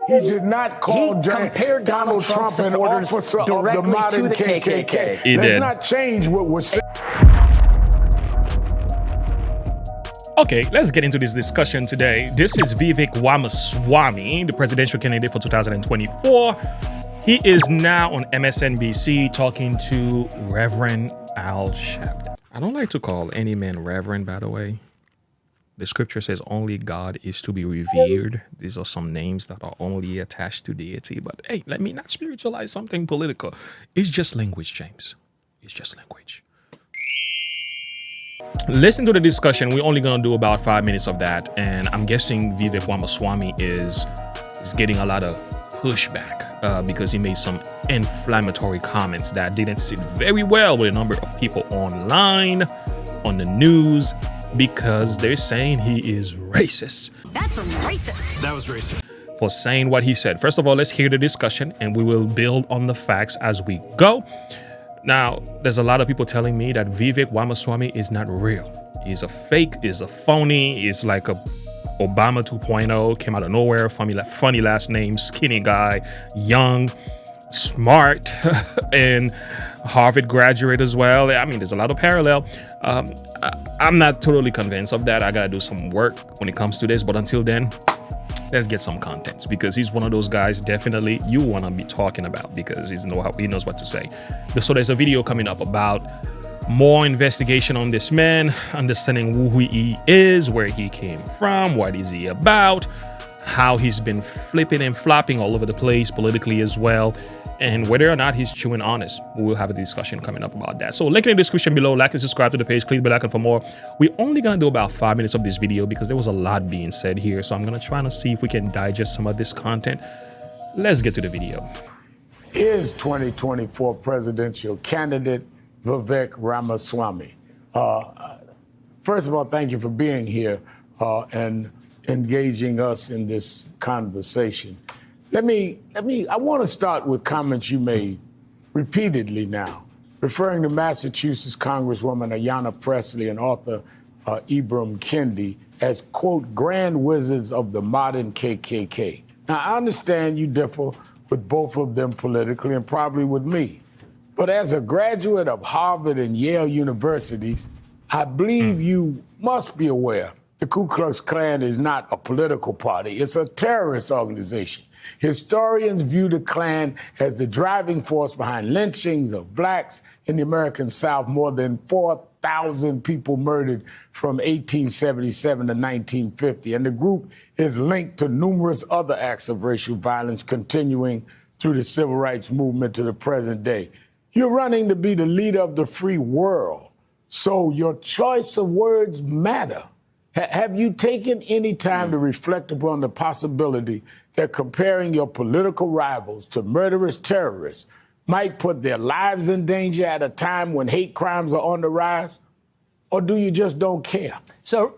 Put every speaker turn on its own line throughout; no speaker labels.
He did not call
compared
Donald Trump an officer of the modern KKK.
He
Let's
did.
not change what we're saying.
Okay, let's get into this discussion today. This is Vivek Ramaswamy, the presidential candidate for 2024. He is now on msnbc talking to Reverend Al Sharpton. I don't like to call any man reverend, by the way. The scripture says only God is to be revered. These are some names that are only attached to deity. But hey, let me not spiritualize something political. It's just language, James. It's just language. Listen to the discussion. We're only going to do about 5 minutes of that. And I'm guessing Vivek Ramaswamy is getting a lot of pushback because he made some inflammatory comments that didn't sit very well with a number of people online, on the news, because they're saying he is racist.
That's racist.
That was racist.
For saying what he said. First of all, let's hear the discussion and we will build on the facts as we go. Now, there's a lot of people telling me that Vivek Ramaswamy is not real. He's a fake, he's a phony, he's like a Obama 2.0, came out of nowhere, funny last name, skinny guy, young, smart, and Harvard graduate as well. I mean, there's a lot of parallel. I'm not totally convinced of that. I gotta do some work when it comes to this, but until then, let's get some contents because he's one of those guys definitely you want to be talking about because he knows what to say. So there's a video coming up about more investigation on this man, understanding who he is, where he came from, what is he about, how he's been flipping and flopping all over the place politically as well, and whether or not he's chewing honest. We'll have a discussion coming up about that. So link in the description below, like and subscribe to the page, click the bell icon for more. We're only gonna do about 5 minutes of this video because there was a lot being said here. So I'm gonna try to see if we can digest some of this content. Let's get to the video.
Is 2024 presidential candidate Vivek Ramaswamy. First of all, thank you for being here and engaging us in this conversation. I want to start with comments you made repeatedly now, referring to Massachusetts Congresswoman Ayanna Pressley and author Ibram Kendi as, quote, grand wizards of the modern KKK. Now, I understand you differ with both of them politically and probably with me. But as a graduate of Harvard and Yale universities, I believe you must be aware the Ku Klux Klan is not a political party. It's a terrorist organization. Historians view the Klan as the driving force behind lynchings of blacks in the American South, more than 4,000 people murdered from 1877 to 1950. And the group is linked to numerous other acts of racial violence continuing through the civil rights movement to the present day. You're running to be the leader of the free world, so your choice of words matter. Have you taken any time to reflect upon the possibility that comparing your political rivals to murderous terrorists might put their lives in danger at a time when hate crimes are on the rise? Or do you just don't care?
So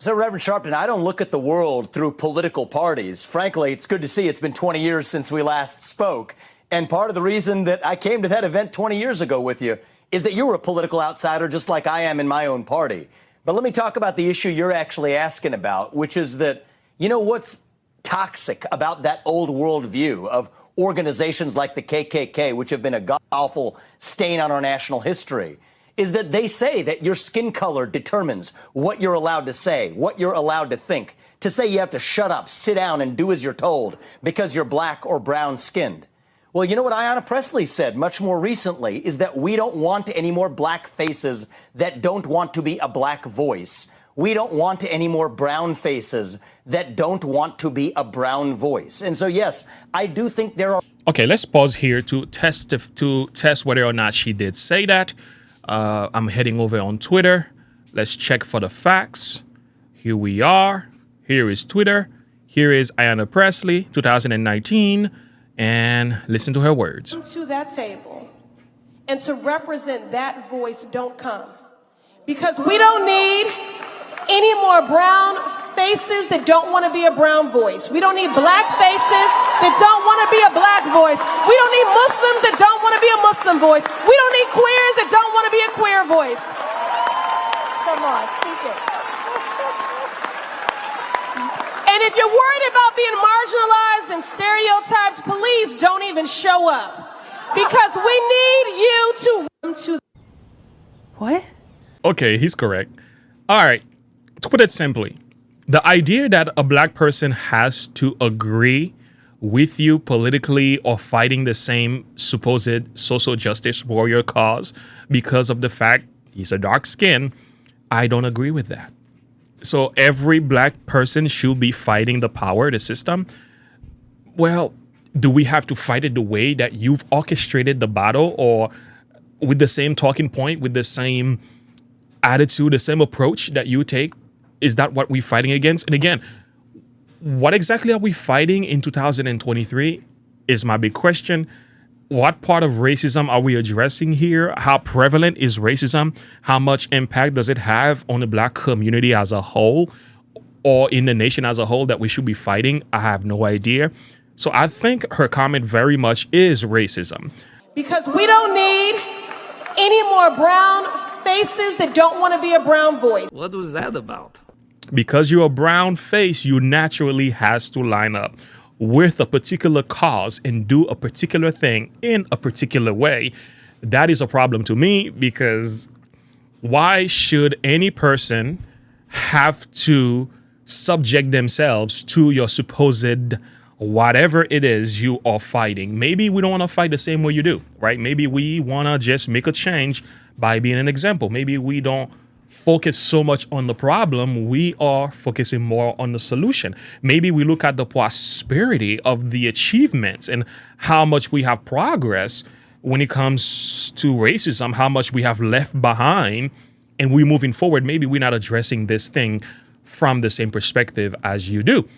Reverend Sharpton, I don't look at the world through political parties. Frankly, it's good to see it's been 20 years since we last spoke. And part of the reason that I came to that event 20 years ago with you is that you were a political outsider just like I am in my own party. But let me talk about the issue you're actually asking about, which is that, you know, what's toxic about that old worldview of organizations like the KKK, which have been a god-awful stain on our national history, is that they say that your skin color determines what you're allowed to say, what you're allowed to think. To say you have to shut up, sit down, and do as you're told because you're black or brown-skinned. Well, you know what Ayanna Pressley said much more recently is that we don't want any more black faces that don't want to be a black voice. We don't want any more brown faces that don't want to be a brown voice. And so, yes, I do think there are...
Okay, let's pause here to test whether or not she did say that. I'm heading over on Twitter. Let's check for the facts. Here we are. Here is Twitter. Here is Ayanna Pressley, 2019. And listen to her words.
To that table and to represent that voice don't come. Because we don't need any more brown faces that don't want to be a brown voice. We don't need black faces that don't want to be a black voice. We don't need Muslims that don't want to be a Muslim voice. We don't need queers that don't want to be a queer voice. Come on, speak it. And if you're worried about being marginalized, even show up. Because we need you to come to.
What?
Okay, he's correct. All right, to put it simply, the idea that a black person has to agree with you politically or fighting the same supposed social justice warrior cause because of the fact he's a dark skin, I don't agree with that. So every black person should be fighting the power, the system. Well, do we have to fight it the way that you've orchestrated the battle, or with the same talking point, with the same attitude, the same approach that you take? Is that what we're fighting against? And again, what exactly are we fighting in 2023 is my big question. What part of racism are we addressing here? How prevalent is racism? How much impact does it have on the black community as a whole, or in the nation as a whole, that we should be fighting? I have no idea. So I think her comment very much is racism.
Because we don't need any more brown faces that don't want to be a brown voice.
What was that about?
Because you're a brown face, you naturally has to line up with a particular cause and do a particular thing in a particular way. That is a problem to me, because why should any person have to subject themselves to your supposed whatever it is you are fighting? Maybe we don't want to fight the same way you do, right? Maybe we want to just make a change by being an example. Maybe we don't focus so much on the problem, we are focusing more on the solution. Maybe we look at the prosperity of the achievements and how much we have progress when it comes to racism, how much we have left behind, and we're moving forward. Maybe we're not addressing this thing from the same perspective as you do.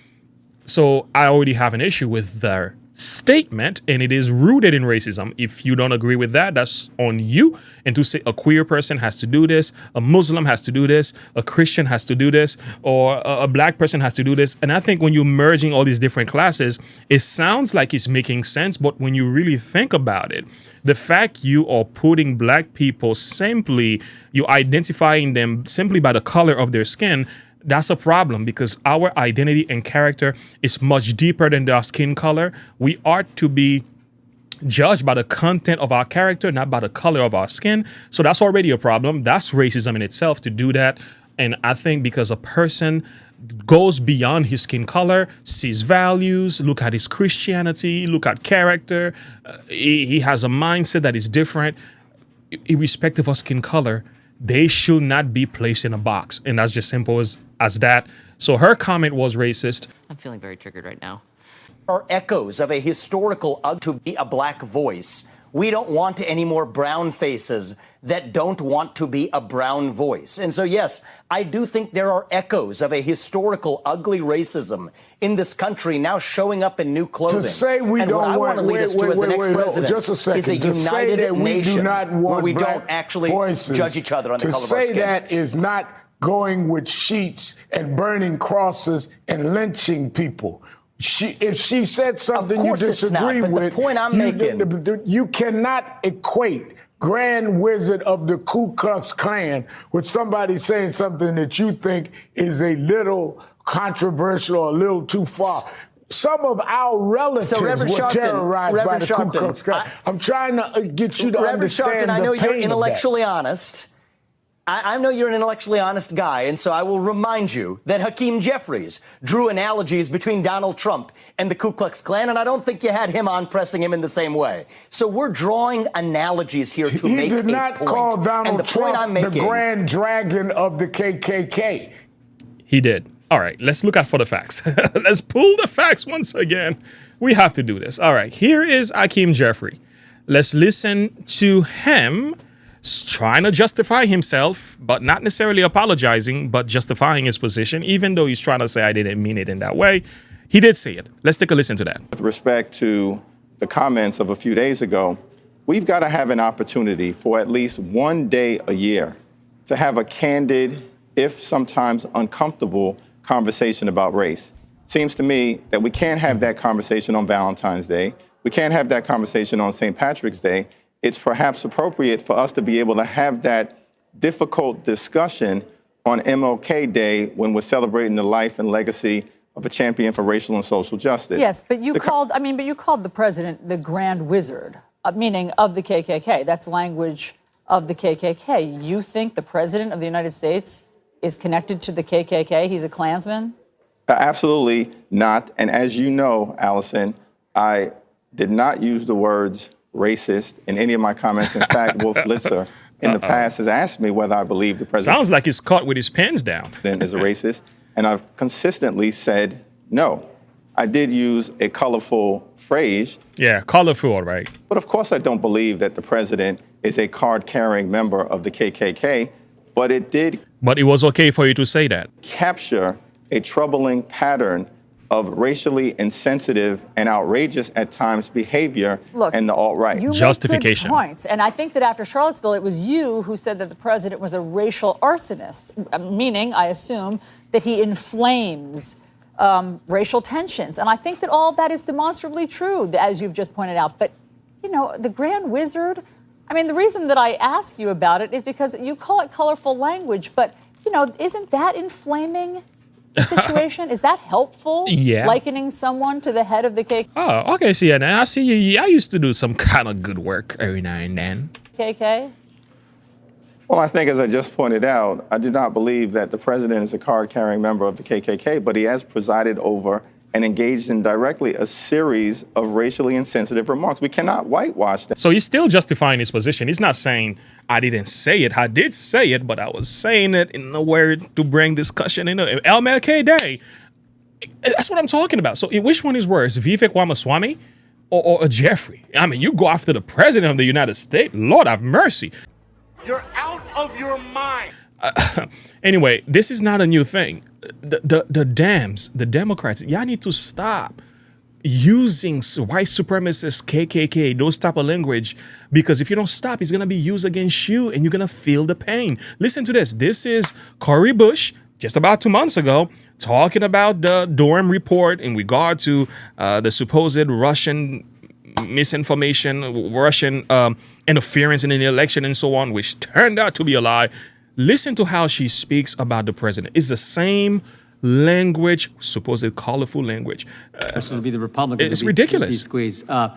So I already have an issue with their statement, and it is rooted in racism. If you don't agree with that, that's on you. And to say a queer person has to do this, a Muslim has to do this, a Christian has to do this, or a black person has to do this. And I think when you're merging all these different classes, it sounds like it's making sense. But when you really think about it, the fact you are putting black people simply, you're identifying them simply by the color of their skin, that's a problem, because our identity and character is much deeper than our skin color. We are to be judged by the content of our character, not by the color of our skin. So that's already a problem. That's racism in itself to do that. And I think because a person goes beyond his skin color, sees values, look at his Christianity, look at character, he has a mindset that is different, irrespective of skin color, they should not be placed in a box. And that's just simple as that. So her comment was racist.
I'm feeling very triggered right now.
Are echoes of a historical to be a black voice. We don't want any more brown faces that don't want to be a brown voice. And so, yes, I do think there are echoes of a historical ugly racism in this country now showing up in new clothing.
To say we
and
don't
what I want to lead us to as the next president
just a second.
is a
To say
united
that we
nation
do not want
where we
black
don't actually
voices,
judge each other on the color of our
To
skin.
say that is not going with sheets and burning crosses and lynching people. If she said something you disagree with,
the point I'm making,
you cannot equate Grand Wizard of the Ku Klux Klan with somebody saying something that you think is a little controversial or a little too far. Some of our relatives were terrorized by the Ku Klux Klan. I'm trying to get you to understand
Sharpton, I know
the pain
you're intellectually honest. I know you're an intellectually honest guy, and so I will remind you that Hakeem Jeffries drew analogies between Donald Trump and the Ku Klux Klan, and I don't think you had him on pressing him in the same way. So we're drawing analogies here to make a point.
He did not call Donald Trump the Grand Dragon of the KKK.
He did. All right, let's look out for the facts. Let's pull the facts once again. We have to do this. All right, here is Hakeem Jeffrey. Let's listen to him trying to justify himself, but not necessarily apologizing, but justifying his position, even though he's trying to say, I didn't mean it in that way. He did say it. Let's take a listen to that.
With respect to the comments of a few days ago, we've got to have an opportunity for at least one day a year to have a candid, if sometimes uncomfortable, conversation about race. Seems to me that we can't have that conversation on Valentine's Day. We can't have that conversation on St. Patrick's Day. It's perhaps appropriate for us to be able to have that difficult discussion on MLK Day when we're celebrating the life and legacy of of a champion for racial and social justice.
Yes, but you called the president the grand wizard, meaning of the KKK. That's language of the KKK. You think the president of the United States is connected to the KKK? He's a Klansman?
Absolutely not. And as you know, Allison, I did not use the words racist in any of my comments. In fact, Wolf Blitzer in the past has asked me whether I believe the president
Sounds like he's caught with his pants down.
is a racist. And I've consistently said no. I did use a colorful phrase.
Yeah, colorful, right?
But of course, I don't believe that the president is a card-carrying member of the KKK. But it did
But it was okay for you to say that.
capture a troubling pattern of racially insensitive and outrageous at times behavior in the alt-right.
You
Justification.
make good points. And I think that after Charlottesville, it was you who said that the president was a racial arsonist, meaning, I assume, that he inflames racial tensions. And I think that all of that is demonstrably true, as you've just pointed out. But, you know, the grand wizard, I mean, the reason that I ask you about it is because you call it colorful language, but, you know, isn't that inflaming the situation? Is that helpful?
Yeah.
Likening someone to the head of the KKK?
Oh, okay. See, and I see you. I used to do some kind of good work every now and then.
Well, I think, as I just pointed out, I do not believe that the president is a card-carrying member of the KKK, but he has presided over and engaged in directly a series of racially insensitive remarks. We cannot whitewash that.
So he's still justifying his position. He's not saying, I didn't say it. I did say it, but I was saying it in a way to bring discussion in. MLK Day. That's what I'm talking about. So which one is worse, Vivek Ramaswamy or Jeffrey? I mean, you go after the president of the United States. Lord have mercy.
You're out of your mind.
Anyway, this is not a new thing. The Democrats, y'all need to stop using white supremacist KKK, those type of language, because if you don't stop, it's going to be used against you and you're going to feel the pain. Listen to this. This is Cori Bush, just about 2 months ago, talking about the Durham report in regard to the supposed Russian misinformation, Russian interference in the election and so on, which turned out to be a lie. Listen to how she speaks about the president. It's the same language, supposed colorful language.
It'll be the Republicans.
It's ridiculous.
Squeeze. I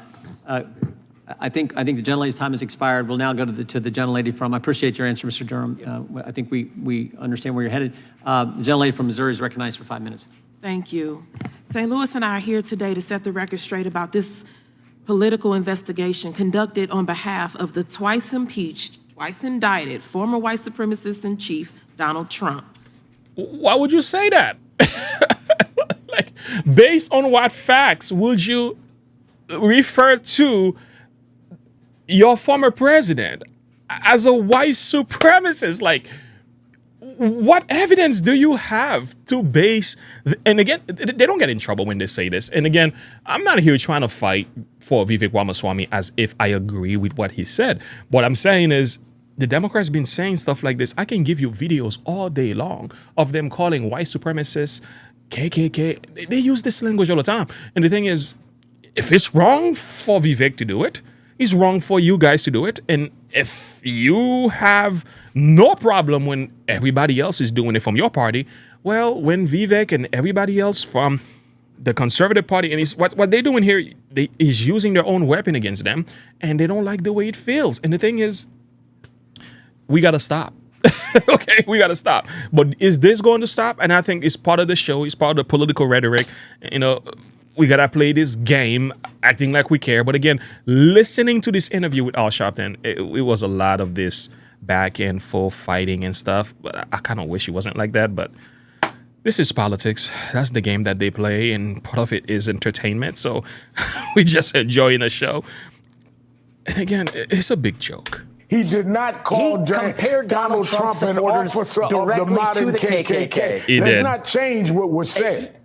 think the gentlelady's time has expired. We'll now go to the gentlelady from. I appreciate your answer, Mr. Durham. I think we understand where you're headed. The gentlelady from Missouri is recognized for 5 minutes.
Thank you. St. Louis and I are here today to set the record straight about this political investigation conducted on behalf of the twice impeached, twice indicted former white supremacist in chief, Donald Trump.
Why would you say that? Like, based on what facts would you refer to your former president as a white supremacist? Like, what evidence do you have to base? And again, they don't get in trouble when they say this. And again, I'm not here trying to fight for Vivek Ramaswamy as if I agree with what he said. What I'm saying is the Democrats been saying stuff like this. I can give you videos all day long of them calling white supremacists KKK. They use this language all the time. And the thing is, if it's wrong for Vivek to do it, it's wrong for you guys to do it. And if you have no problem when everybody else is doing it from your party, well, when Vivek and everybody else from the Conservative Party, and what they're doing here, is using their own weapon against them, and they don't like the way it feels. And the thing is, we got to stop. Okay, we got to stop. But is this going to stop? And I think it's part of the show. It's part of the political rhetoric. You know, we got to play this game, acting like we care. But again, listening to this interview with Al Sharpton, it was a lot of this back and forth fighting and stuff. But I kind of wish it wasn't like that. But this is politics. That's the game that they play. And part of it is entertainment. So we just enjoying the show. And again, it's a big joke.
He did not call
compared
Donald Trump an officer of the modern KKK.
He
Let's
did.
not change what was said.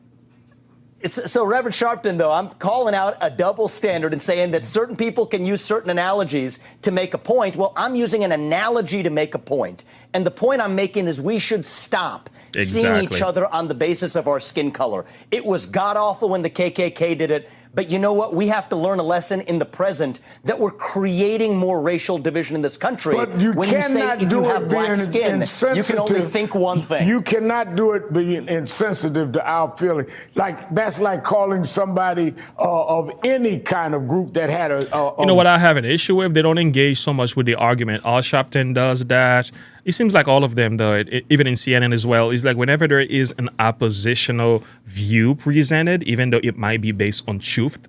So, Reverend Sharpton, though, I'm calling out a double standard and saying that certain people can use certain analogies to make a point. Well, I'm using an analogy to make a point. And the point I'm making is we should stop seeing each other on the basis of our skin color. It was god-awful when the KKK did it, But you know what? We have to learn a lesson in the present that we're creating more racial division in this country.
But you
when you say
cannot
if
do
you
it
have black
being
skin, you can only
insensitive.
think one thing.
You cannot do it being insensitive to our feeling. Like, that's like calling somebody of any kind of group that had
You know what I have an issue with? They don't engage so much with the argument. All Sharpton does that. It seems like all of them, though, even in CNN as well, is like whenever there is an oppositional view presented, even though it might be based on truth,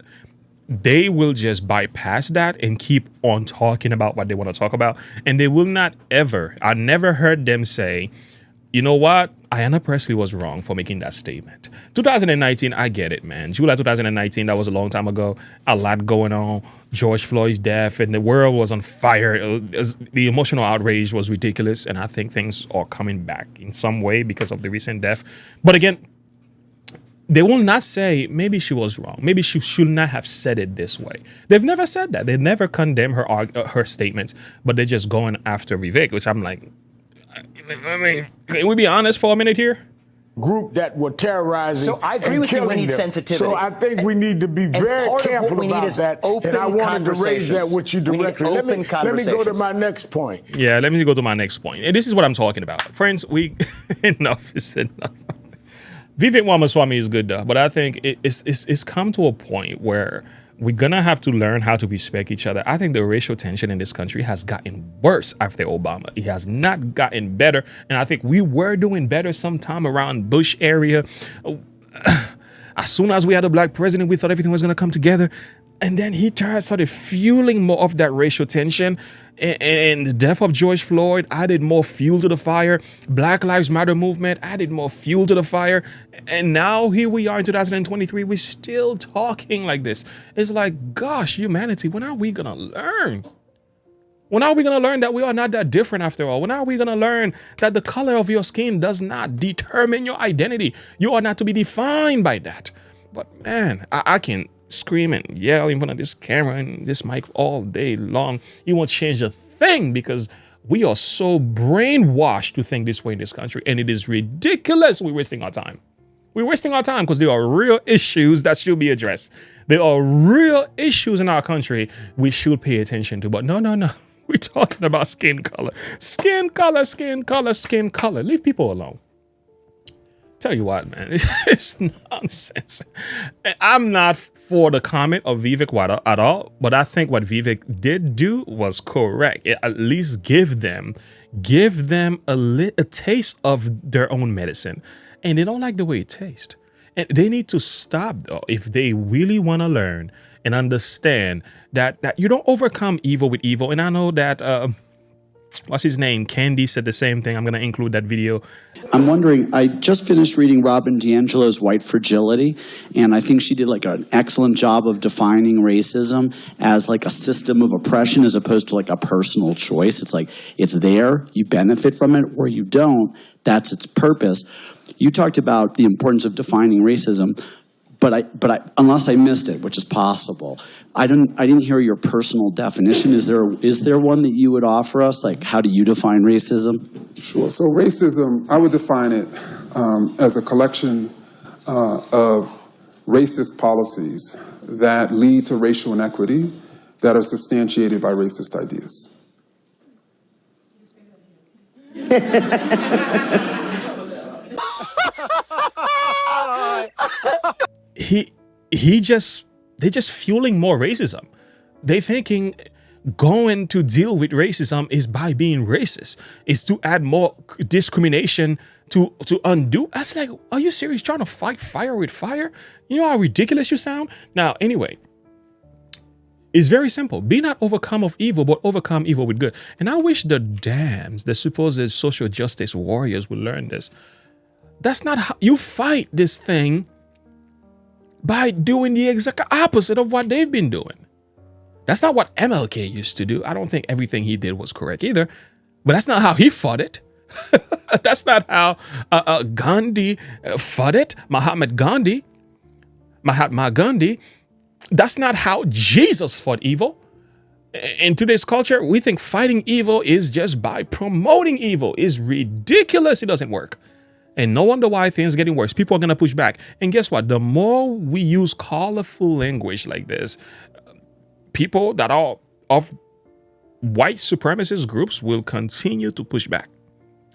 they will just bypass that and keep on talking about what they want to talk about. And they will not ever, I never heard them say, you know what? Ayanna Pressley was wrong for making that statement. 2019, I get it, man. July 2019, that was a long time ago. A lot going on. George Floyd's death, and the world was on fire. The emotional outrage was ridiculous, and I think things are coming back in some way because of the recent death. But again, they will not say, maybe she was wrong. Maybe she should not have said it this way. They've never said that. They never condemn her statements, but they're just going after Vivek, which I'm like, I mean, can we be honest for a minute here?
Group that were terrorizing.
So I agree
and
with you. We
killing
need
them.
sensitivity.
So I think we need to be very careful about that. And I wanted to raise that with you directly. Let me go to my next point.
Yeah, let me go to my next point. And this is what I'm talking about. Friends, enough is enough. Vivek Ramaswamy is good, though, but I think it's come to a point where we're going to have to learn how to respect each other. I think the racial tension in this country has gotten worse after Obama. It has not gotten better. And I think we were doing better sometime around Bush area. As soon as we had a black president, we thought everything was going to come together. And then he started fueling more of that racial tension. And the death of George Floyd added more fuel to the fire. Black Lives Matter movement added more fuel to the fire. And now here we are in 2023. We're still talking like this. It's like, gosh, humanity, when are we going to learn? When are we going to learn that we are not that different after all? When are we going to learn that the color of your skin does not determine your identity? You are not to be defined by that. But man, I can scream and yell in front of this camera and this mic all day long. You won't change a thing because we are so brainwashed to think this way in this country. And it is ridiculous. We're wasting our time. We're wasting our time because there are real issues that should be addressed. There are real issues in our country we should pay attention to. But no. We're talking about skin color. Skin color, skin color, skin color. Leave people alone. Tell you what, man, it's nonsense. I'm not for the comment of Vivek at all, but I think what Vivek did do was correct. At least give them a taste of their own medicine. And they don't like the way it tastes. And they need to stop, though, if they really want to learn and understand that you don't overcome evil with evil. And I know that what's his name? Candy said the same thing. I'm going to include that video.
I'm wondering, I just finished reading Robin DiAngelo's White Fragility, and I think she did like an excellent job of defining racism as like a system of oppression as opposed to like a personal choice. It's like, it's there, you benefit from it, or you don't. That's its purpose. You talked about the importance of defining racism, but I, unless I missed it, which is possible, I didn't hear your personal definition. Is there one that you would offer us? Like, how do you define racism?
Sure. So racism, I would define it as a collection of racist policies that lead to racial inequity that are substantiated by racist ideas.
They're just fueling more racism. They thinking going to deal with racism is by being racist, is to add more discrimination to undo. I was like, are you serious? Trying to fight fire with fire? You know how ridiculous you sound? Now, anyway, it's very simple. Be not overcome of evil, but overcome evil with good. And I wish the damns, the supposed social justice warriors would learn this. That's not how you fight this thing, by doing the exact opposite of what they've been doing. That's not what MLK used to do. I don't think everything he did was correct either, but that's not how he fought it. That's not how Gandhi fought it. Mahatma Gandhi. That's not how Jesus fought evil. In today's culture, we think fighting evil is just by promoting evil. It's ridiculous. It doesn't work. And no wonder why things are getting worse. People are going to push back. And guess what? The more we use colorful language like this, people that are of white supremacist groups will continue to push back.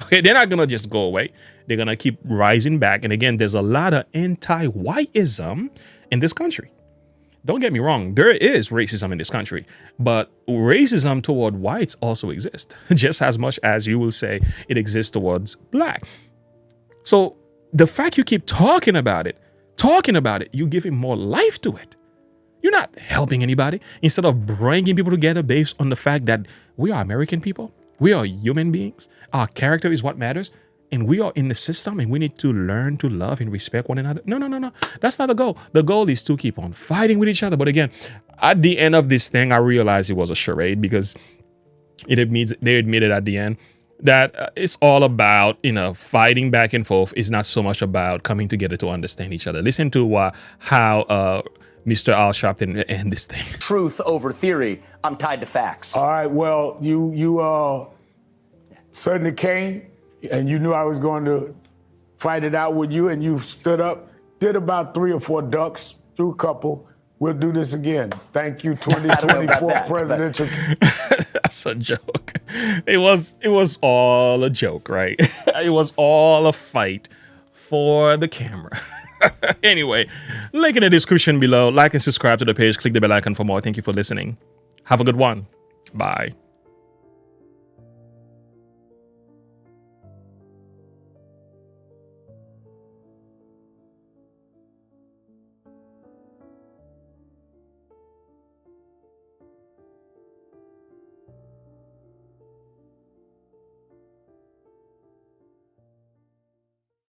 Okay, they're not going to just go away. They're going to keep rising back. And again, there's a lot of anti-whiteism in this country. Don't get me wrong. There is racism in this country, but racism toward whites also exists just as much as you will say it exists towards black. So the fact you keep talking about it, you give it more life to it. You're not helping anybody. Instead of bringing people together based on the fact that we are American people, we are human beings, our character is what matters, and we are in the system and we need to learn to love and respect one another. No. That's not the goal. The goal is to keep on fighting with each other. But again, at the end of this thing, I realized it was a charade because they admitted at the end that it's all about, fighting back and forth. It's not so much about coming together to understand each other. Listen to how Mr. Al Sharpton end this thing.
Truth over theory. I'm tied to facts.
All right, well, you certainly came, and you knew I was going to fight it out with you, and you stood up, did about 3 or 4 ducks, threw a couple. We'll do this again. Thank you, 2024 presidential.
That's a joke. It was all a joke, right? It was all a fight for the camera. Anyway, link in the description below. Like and subscribe to the page. Click the bell icon for more. Thank you for listening. Have a good one. Bye.